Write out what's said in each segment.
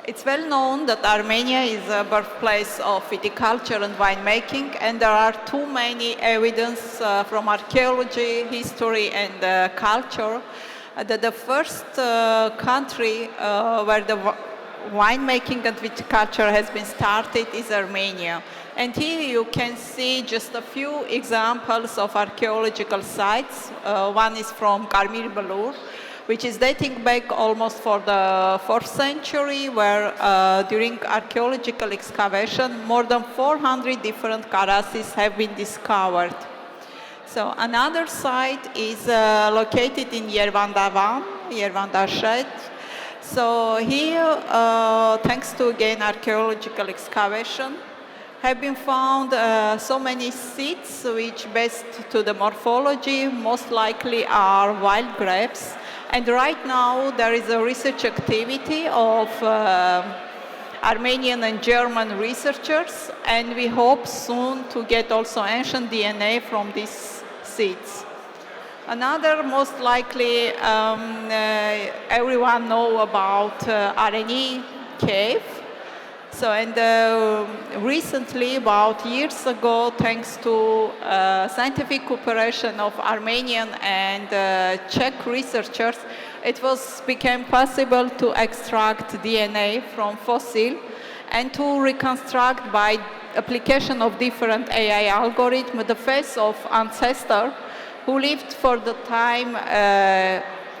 It's well known that Armenia is a birthplace of viticulture and winemaking, and there are too many evidence from archaeology, history, and culture that the first country where the winemaking and viticulture has been started is Armenia. And here you can see just a few examples of archaeological sites. One is from Karmir Balur, which is dating back almost for the 4th century, where during archaeological excavation, more than 400 different karasis have been discovered. So another site is located in Yervandavan, Yervandashet. So here, thanks to again archaeological excavation, have been found so many seeds which based to the morphology most likely are wild grapes. And right now there is a research activity of Armenian and German researchers, and we hope soon to get also ancient DNA from these seeds. Another most likely everyone know about RNE cave. So, and recently, about years ago, thanks to scientific cooperation of Armenian and Czech researchers, it became possible to extract DNA from fossil and to reconstruct by application of different AI algorithms the face of ancestor who lived for the time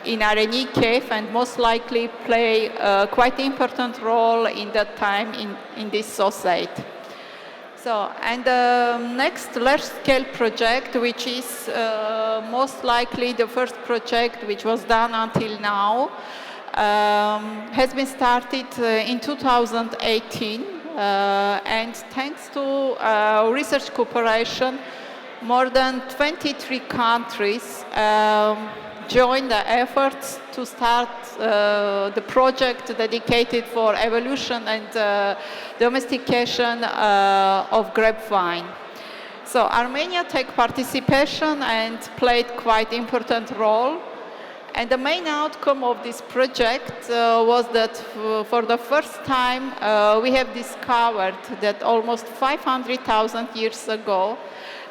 in RNE cave and most likely play a quite important role in that time in this society. So, and the next large-scale project, which is most likely the first project which was done until now, has been started in 2018, and thanks to research cooperation, more than 23 countries joined the efforts to start the project dedicated for evolution and domestication of grapevine. So Armenia took participation and played quite important role. And the main outcome of this project was that for the first time we have discovered that almost 500,000 years ago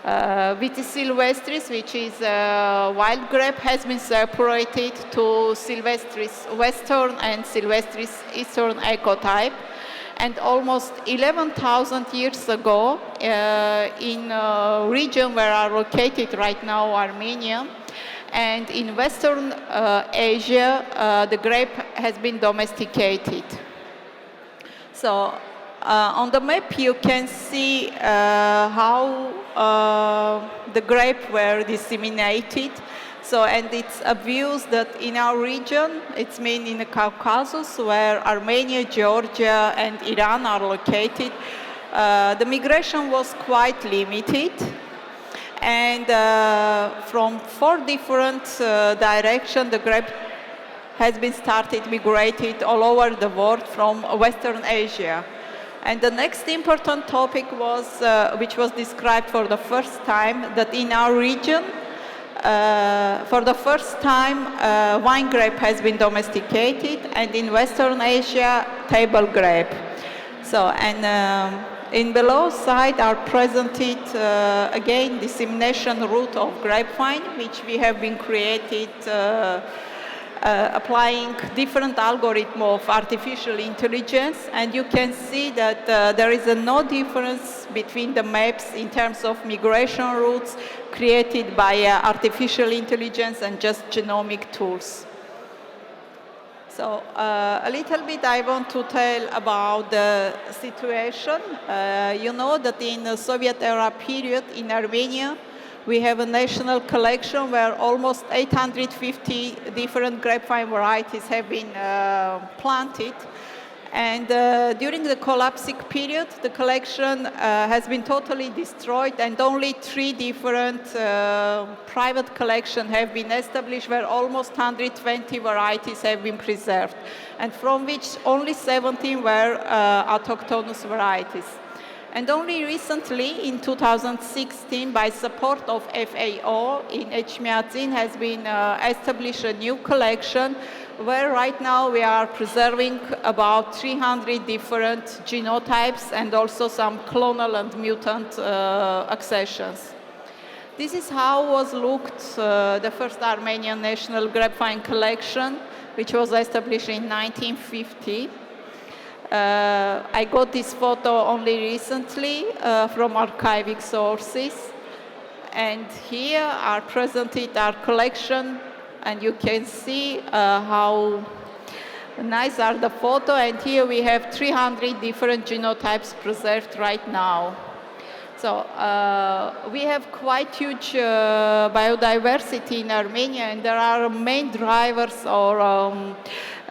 Vitis sylvestris, which is a wild grape, has been separated to Sylvestris western and Sylvestris eastern ecotype. And almost 11,000 years ago, in a region where are located right now Armenia, and in Western Asia, the grape has been domesticated. So on the map you can see how the grape were disseminated. So, and it's obvious that in our region, it's mainly in the Caucasus, where Armenia, Georgia, and Iran are located, the migration was quite limited. And from 4 different directions, the grape has been started migrated all over the world from Western Asia. And the next important topic was, which was described for the first time, that in our region, for the first time, wine grape has been domesticated, and in Western Asia, table grape. So, and in below side are presented again dissemination route of grapevine, which we have been created applying different algorithm of artificial intelligence, and you can see that there is no difference between the maps in terms of migration routes created by artificial intelligence and just genomic tools. So a little bit I want to tell about the situation. You know that in the Soviet era period in Armenia, we have a national collection where almost 850 different grapevine varieties have been planted. And during the collapsing period, the collection has been totally destroyed, and only 3 different private collections have been established where almost 120 varieties have been preserved, and from which only 17 were autochthonous varieties. And only recently, in 2016, by support of FAO in Echmiadzin, has been established a new collection where right now we are preserving about 300 different genotypes and also some clonal and mutant accessions. This is how was looked the first Armenian national grapevine collection, which was established in 1950. I got this photo only recently from archivic sources. And here are presented our collection, and you can see how nice are the photo. And here we have 300 different genotypes preserved right now. So we have quite huge biodiversity in Armenia, and there are main drivers or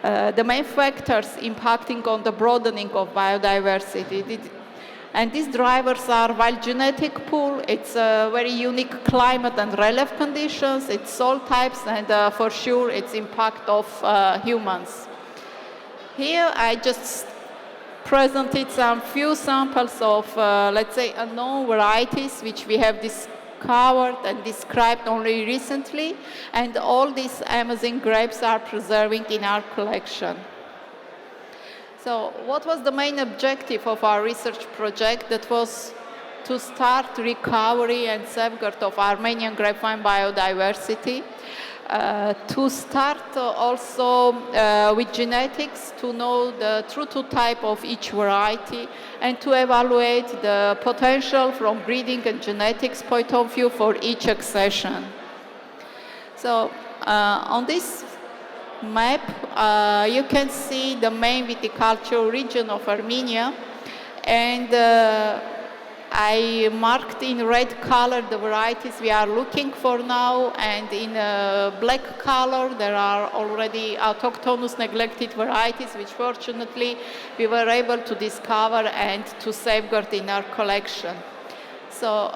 the main factors impacting on the broadening of biodiversity. And these drivers are wild genetic pool, it's a very unique climate and relief conditions, it's soil types, and for sure it's impact of humans. Here I just presented some few samples of, let's say, unknown varieties which we have discovered and described only recently, and all these amazing grapes are preserving in our collection. So what was the main objective of our research project? That was to start recovery and safeguard of Armenian grapevine biodiversity, to start also with genetics to know the true type of each variety, and to evaluate the potential from breeding and genetics point of view for each accession. So on this map, you can see the main viticultural region of Armenia, and I marked in red color the varieties we are looking for now, and in black color there are already autochthonous neglected varieties which fortunately we were able to discover and to safeguard in our collection. So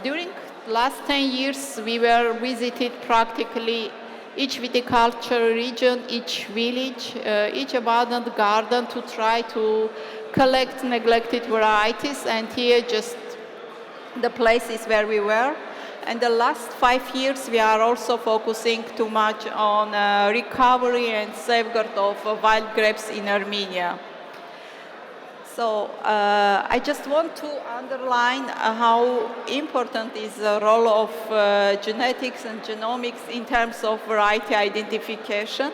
during last 10 years we were visited practically each viticultural region, each village, each abandoned garden to try to collect neglected varieties, and here just the places where we were. And the last 5 years we are also focusing too much on recovery and safeguard of wild grapes in Armenia. So I just want to underline how important is the role of genetics and genomics in terms of variety identification.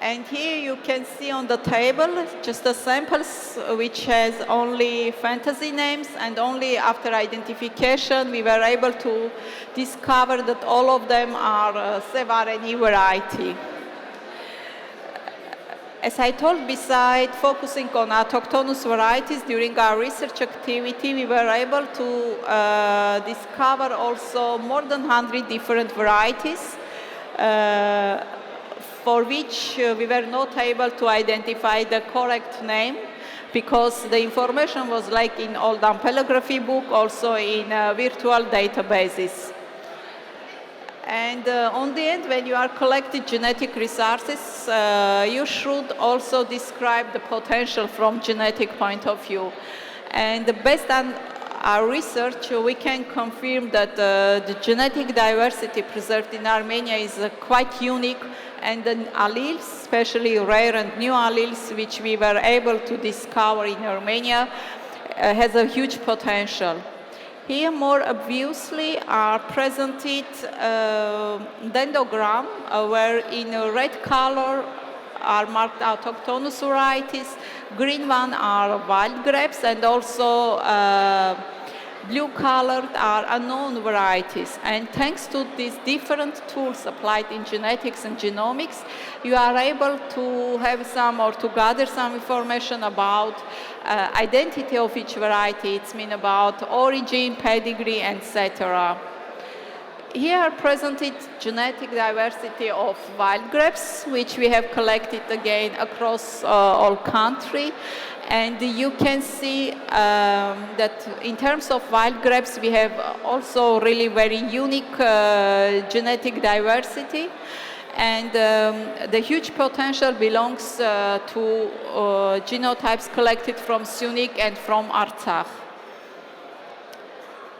And here you can see on the table just the samples which has only fantasy names, and only after identification we were able to discover that all of them are Sevareni variety. As I told, besides focusing on autochthonous varieties during our research activity, we were able to discover also more than 100 different varieties for which we were not able to identify the correct name, because the information was like in old ampelography book, also in virtual databases. And on the end, when you are collecting genetic resources, you should also describe the potential from genetic point of view. And based on our research, we can confirm that the genetic diversity preserved in Armenia is quite unique, and the alleles, especially rare and new alleles, which we were able to discover in Armenia, has a huge potential. Here, more obviously, are presented dendrogram, where in red color are marked autochthonous varieties, green one are wild grapes, and also blue colored are unknown varieties. And thanks to these different tools applied in genetics and genomics, you are able to have some or to gather some information about identity of each variety. It's mean about origin, pedigree, etc. Here are presented genetic diversity of wild grapes, which we have collected again across all country. And you can see that in terms of wild grapes, we have also really very unique genetic diversity. And the huge potential belongs to genotypes collected from Syunik and from Artsakh.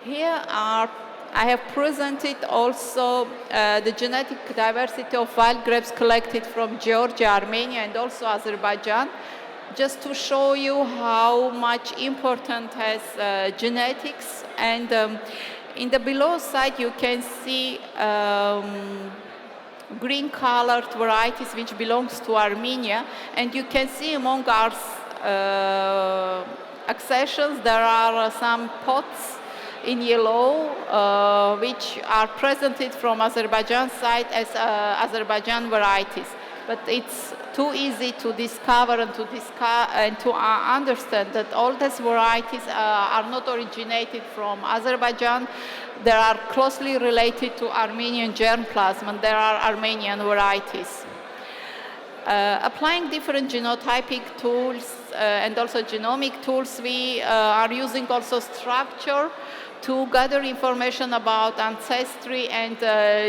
Here are I have presented also the genetic diversity of wild grapes collected from Georgia, Armenia, and also Azerbaijan, just to show you how much important has genetics. And in the below side, you can see green-colored varieties which belongs to Armenia, and you can see among our accessions there are some pots in yellow which are presented from Azerbaijan side as Azerbaijan varieties. But it's too easy to discover and to understand that all these varieties are not originated from Azerbaijan. They are closely related to Armenian germplasm, and there are Armenian varieties. Applying different genotypic tools and also genomic tools, we are using also structure to gather information about ancestry and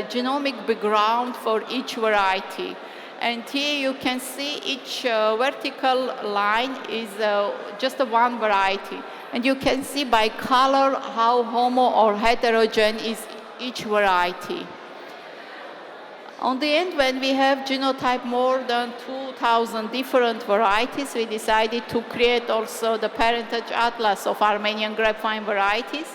genomic background for each variety. And here you can see each vertical line is just one variety. And you can see by color how homo or heterogeneous is each variety. On the end, when we have genotype more than 2,000 different varieties, we decided to create also the parentage atlas of Armenian grapevine varieties.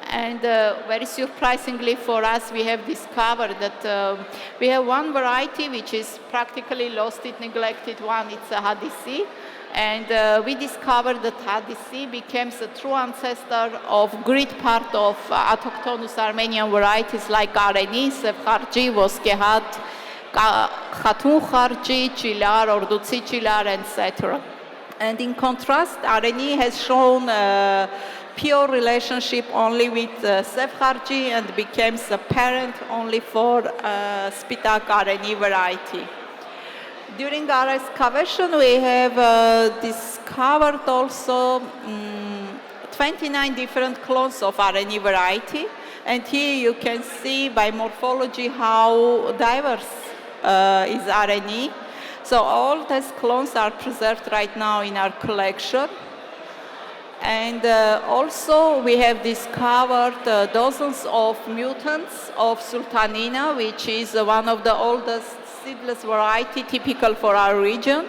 And very surprisingly for us, we have discovered that we have one variety which is practically lost, neglected one, it's a Hadisi. And we discovered that Hadisi becomes a true ancestor of great part of autochthonous Armenian varieties like Areni, Sevkharji, Voskehat, Khatun Kharji, Chilar, Ordutsi Chilar, etc. And in contrast, Areni has shown pure relationship only with Sevkharji and becomes a parent only for Spitak Areni variety. During our excavation, we have discovered also 29 different clones of Areni variety. And here you can see by morphology how diverse is Areni. So all these clones are preserved right now in our collection. And also we have discovered dozens of mutants of Sultanina, which is one of the oldest seedless variety typical for our region,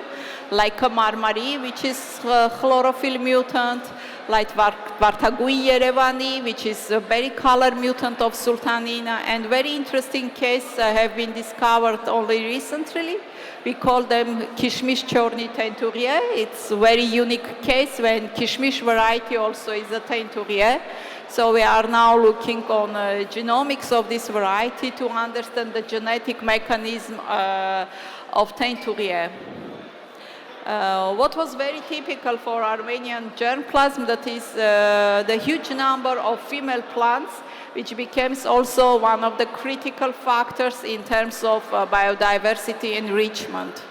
like a Marmari, which is a chlorophyll mutant, like Vartaguin Yerevani, which is a berry color mutant of Sultanina, and very interesting case have been discovered only recently. We call them Kishmish Chorny Teinturier. It's a very unique case when Kishmish variety also is a Teinturier. So we are now looking on genomics of this variety to understand the genetic mechanism of Teinturier. What was very typical for Armenian germplasm, that is the huge number of female plants, which becomes also one of the critical factors in terms of biodiversity enrichment.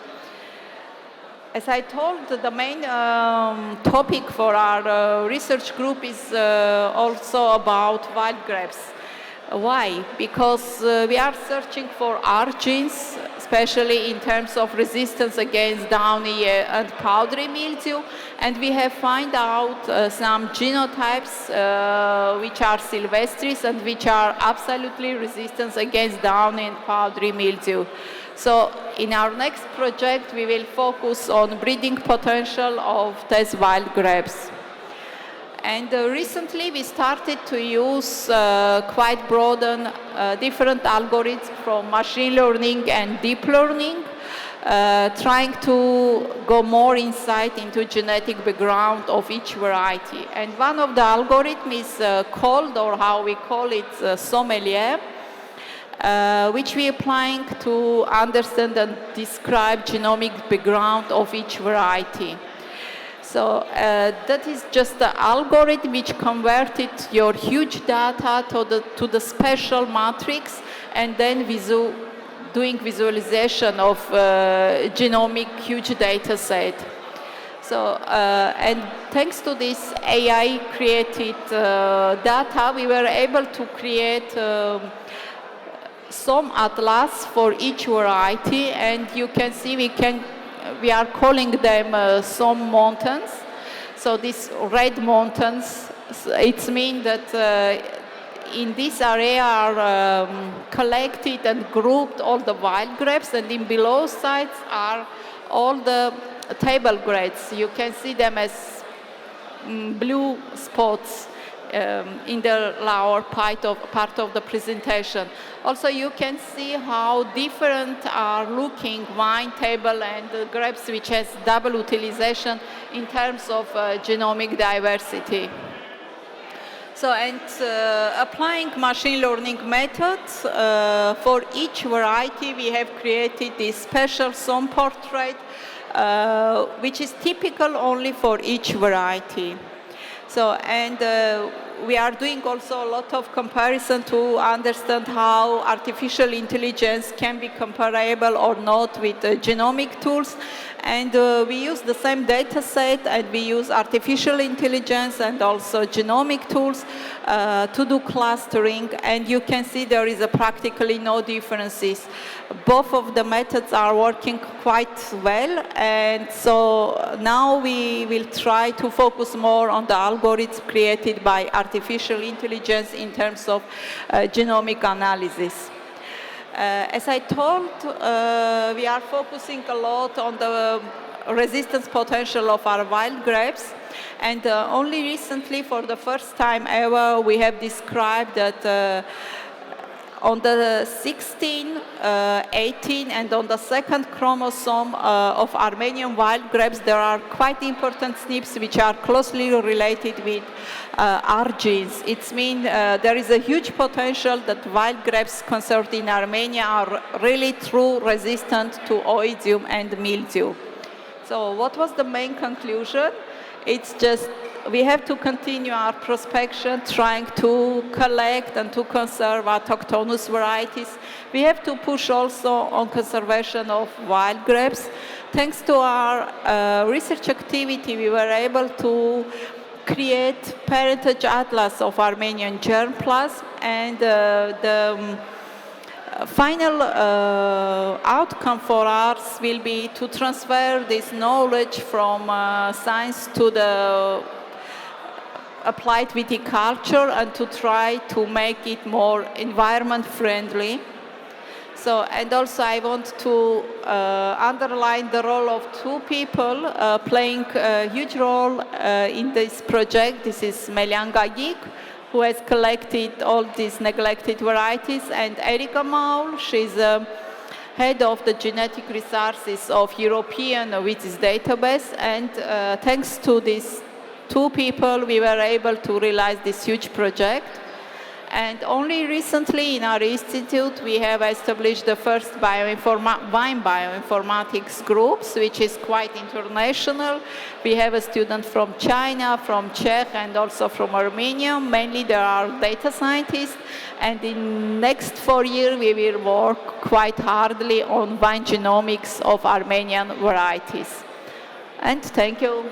As I told, the main topic for our research group is also about wild grapes. Why? Because we are searching for R genes, especially in terms of resistance against downy and powdery mildew, and we have found out some genotypes which are sylvestris and which are absolutely resistant against downy and powdery mildew. So in our next project, we will focus on breeding potential of these wild grapes. And recently we started to use quite broad and different algorithms from machine learning and deep learning, trying to go more insight into genetic background of each variety. And one of the algorithms is called, or how we call it, sommelier, which we are applying to understand and describe genomic background of each variety. So that is just the algorithm which converted your huge data to the special matrix, and then doing visualization of genomic huge data set. So, and thanks to this AI created data, we were able to create some atlas for each variety, and you can see we are calling them some mountains. So these red mountains, it means that in this area are collected and grouped all the wild grapes, and in below sides are all the table grapes. You can see them as blue spots in the lower part of the presentation. Also, you can see how different are looking wine table and grapes which has double utilization in terms of genomic diversity. So, and applying machine learning methods for each variety, we have created this special zone portrait, which is typical only for each variety. So, and we are doing also a lot of comparison to understand how artificial intelligence can be comparable or not with genomic tools. And we use the same data set, and we use artificial intelligence and also genomic tools to do clustering. And you can see there is practically no differences. Both of the methods are working quite well. And so now we will try to focus more on the algorithms created by artificial intelligence in terms of genomic analysis. As I told, we are focusing a lot on the resistance potential of our wild grapes, and only recently, for the first time ever, we have described that on the 16, 18, and on the second chromosome of Armenian wild grapes, there are quite important SNPs which are closely related with our genes. It means there is a huge potential that wild grapes conserved in Armenia are really true resistant to oidium and mildew. So what was the main conclusion? It's just we have to continue our prospection, trying to collect and to conserve autochthonous varieties. We have to push also on conservation of wild grapes. Thanks to our research activity, we were able to create parentage atlas of Armenian germplasm, and the final outcome for us will be to transfer this knowledge from science to the applied viticulture and to try to make it more environment friendly. So, and also I want to underline the role of two people playing a huge role in this project. This is Melian Gagik, who has collected all these neglected varieties, and Erika Maul, she's head of the genetic resources of European WITIS database, and thanks to these two people, we were able to realize this huge project. And only recently in our institute, we have established the first wine bioinformatics groups, which is quite international. We have a student from China, from Czech, and also from Armenia. Mainly there are data scientists. And in next 4 years, we will work quite hardly on vine genomics of Armenian varieties. And thank you.